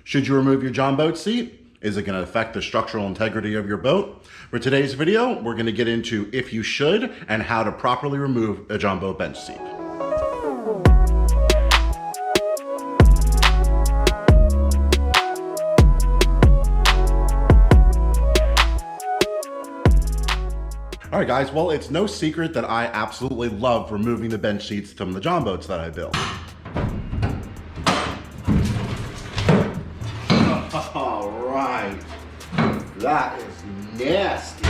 Should you remove your John boat seat? Is it going to affect the structural integrity of your boat? For today's video, we're going to get into if you should and how to properly remove a John boat bench seat. All right, guys, well, it's no secret that I absolutely love removing the bench seats from the John boats that I build. All right, that is nasty.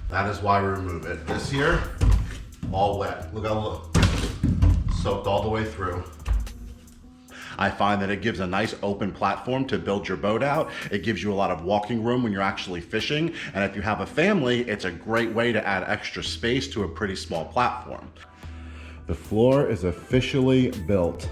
That is why we remove it. This here, all wet. Look how soaked all the way through. I find that it gives a nice open platform to build your boat out. It gives you a lot of walking room when you're actually fishing. And if you have a family, it's a great way to add extra space to a pretty small platform. The floor is officially built.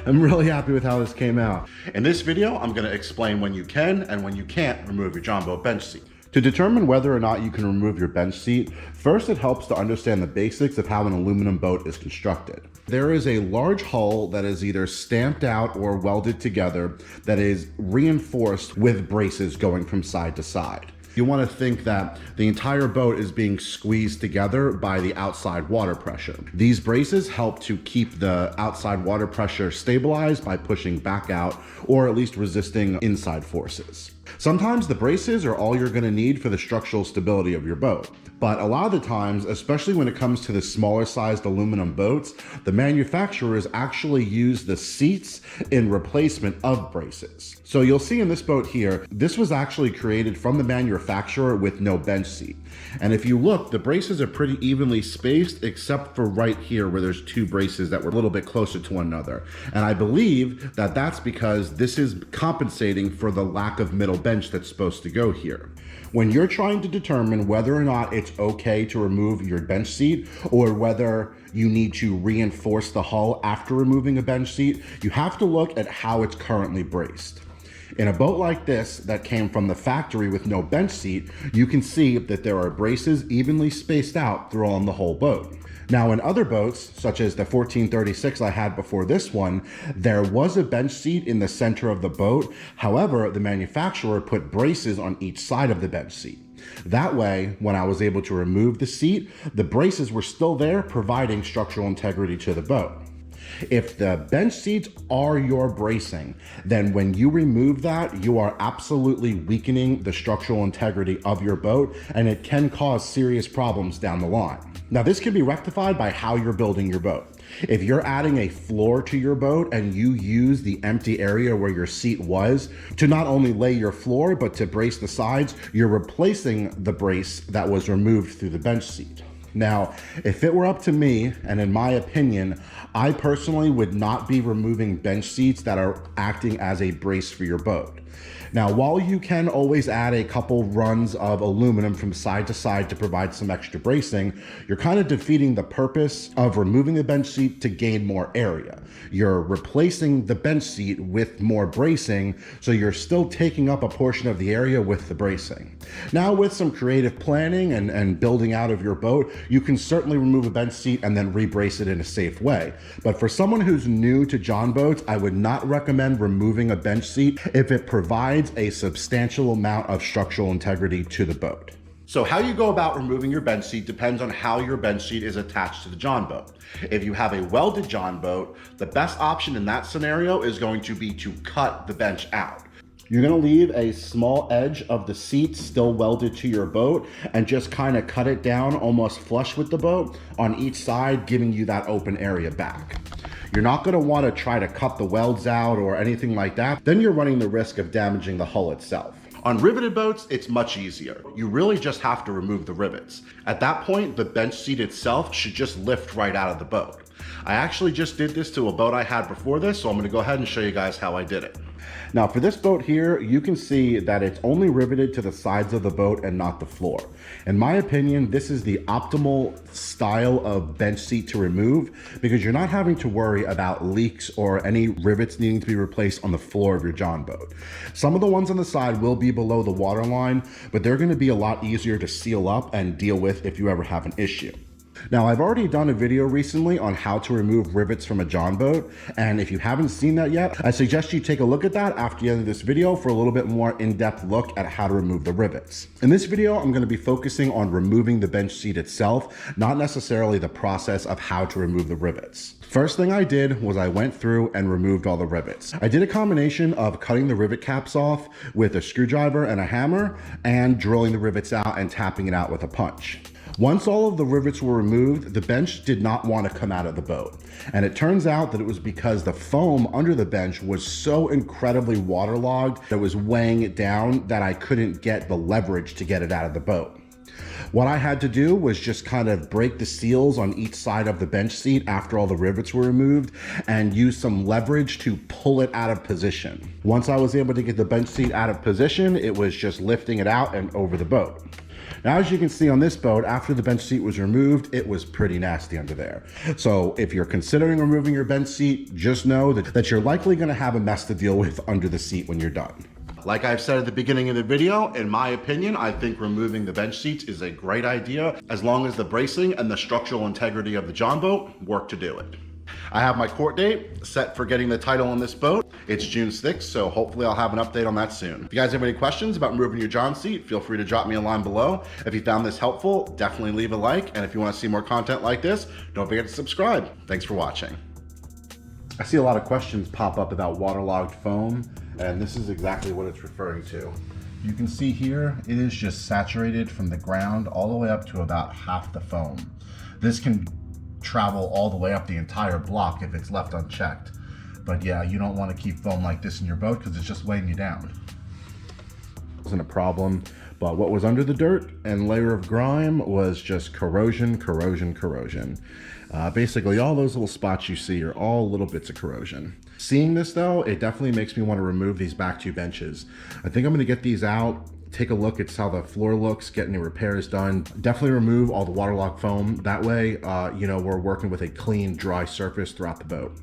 I'm really happy with how this came out. In this video, I'm gonna explain when you can and when you can't remove your John boat bench seat. To determine whether or not you can remove your bench seat, first it helps to understand the basics of how an aluminum boat is constructed. There is a large hull that is either stamped out or welded together that is reinforced with braces going from side to side. You want to think that the entire boat is being squeezed together by the outside water pressure. These braces help to keep the outside water pressure stabilized by pushing back out or at least resisting inside forces. Sometimes the braces are all you're going to need for the structural stability of your boat. But a lot of the times, especially when it comes to the smaller sized aluminum boats, the manufacturers actually use the seats in replacement of braces. So you'll see in this boat here, this was actually created from the manufacturer with no bench seat. And if you look, the braces are pretty evenly spaced except for right here where there's two braces that were a little bit closer to one another. And I believe that that's because this is compensating for the lack of middle bench that's supposed to go here. When you're trying to determine whether or not it's okay to remove your bench seat or whether you need to reinforce the hull after removing a bench seat, you have to look at how it's currently braced. In a boat like this that came from the factory with no bench seat, you can see that there are braces evenly spaced out throughout the whole boat. Now in other boats, such as the 1436 I had before this one, there was a bench seat in the center of the boat. However, the manufacturer put braces on each side of the bench seat. That way, when I was able to remove the seat, the braces were still there, providing structural integrity to the boat. If the bench seats are your bracing, then when you remove that, you are absolutely weakening the structural integrity of your boat, and it can cause serious problems down the line. Now, this can be rectified by how you're building your boat. If you're adding a floor to your boat and you use the empty area where your seat was to not only lay your floor, but to brace the sides, you're replacing the brace that was removed through the bench seat. Now, if it were up to me, and in my opinion, I personally would not be removing bench seats that are acting as a brace for your boat. Now, while you can always add a couple runs of aluminum from side to side to provide some extra bracing, you're kind of defeating the purpose of removing the bench seat to gain more area. You're replacing the bench seat with more bracing, so you're still taking up a portion of the area with the bracing. Now, with some creative planning and building out of your boat, you can certainly remove a bench seat and then re-brace it in a safe way. But for someone who's new to John boats, I would not recommend removing a bench seat if it provides a substantial amount of structural integrity to the boat. So how you go about removing your bench seat depends on how your bench seat is attached to the John boat. If you have a welded John boat, the best option in that scenario is going to be to cut the bench out. You're gonna leave a small edge of the seat still welded to your boat and just kind of cut it down almost flush with the boat on each side, giving you that open area back. You're not gonna wanna try to cut the welds out or anything like that. Then you're running the risk of damaging the hull itself. On riveted boats, it's much easier. You really just have to remove the rivets. At that point, the bench seat itself should just lift right out of the boat. I actually just did this to a boat I had before this, so I'm gonna go ahead and show you guys how I did it. Now for this boat here, you can see that it's only riveted to the sides of the boat and not the floor. In my opinion, this is the optimal style of bench seat to remove because you're not having to worry about leaks or any rivets needing to be replaced on the floor of your John boat. Some of the ones on the side will be below the water line, but they're going to be a lot easier to seal up and deal with if you ever have an issue. Now, I've already done a video recently on how to remove rivets from a John boat, and if you haven't seen that yet, I suggest you take a look at that after the end of this video for a little bit more in-depth look at how to remove the rivets. In this video, I'm going to be focusing on removing the bench seat itself, not necessarily the process of how to remove the rivets. First thing I did was I went through and removed all the rivets. I did a combination of cutting the rivet caps off with a screwdriver and a hammer and drilling the rivets out and tapping it out with a punch. Once all of the rivets were removed, the bench did not want to come out of the boat. And it turns out that it was because the foam under the bench was so incredibly waterlogged that it was weighing it down that I couldn't get the leverage to get it out of the boat. What I had to do was just kind of break the seals on each side of the bench seat after all the rivets were removed and use some leverage to pull it out of position. Once I was able to get the bench seat out of position, it was just lifting it out and over the boat. Now, as you can see on this boat, after the bench seat was removed, it was pretty nasty under there. So if you're considering removing your bench seat, just know that you're likely gonna have a mess to deal with under the seat when you're done. Like I've said at the beginning of the video, in my opinion, I think removing the bench seats is a great idea as long as the bracing and the structural integrity of the John boat work to do it. I have my court date set for getting the title on this boat. It's June 6th, so hopefully I'll have an update on that soon. If you guys have any questions about removing your John seat, feel free to drop me a line below. If you found this helpful, definitely leave a like. And if you want to see more content like this, don't forget to subscribe. Thanks for watching. I see a lot of questions pop up about waterlogged foam, and this is exactly what it's referring to. You can see here, it is just saturated from the ground all the way up to about half the foam. This can travel all the way up the entire block if it's left unchecked. But yeah, you don't want to keep foam like this in your boat because it's just weighing you down. It wasn't a problem, but what was under the dirt and layer of grime was just corrosion, corrosion, corrosion. Basically, all those little spots you see are all little bits of corrosion. Seeing this though, it definitely makes me want to remove these back two benches. I think I'm going to get these out, take a look at how the floor looks, get any repairs done. Definitely remove all the waterlogged foam. That way, you know, we're working with a clean, dry surface throughout the boat.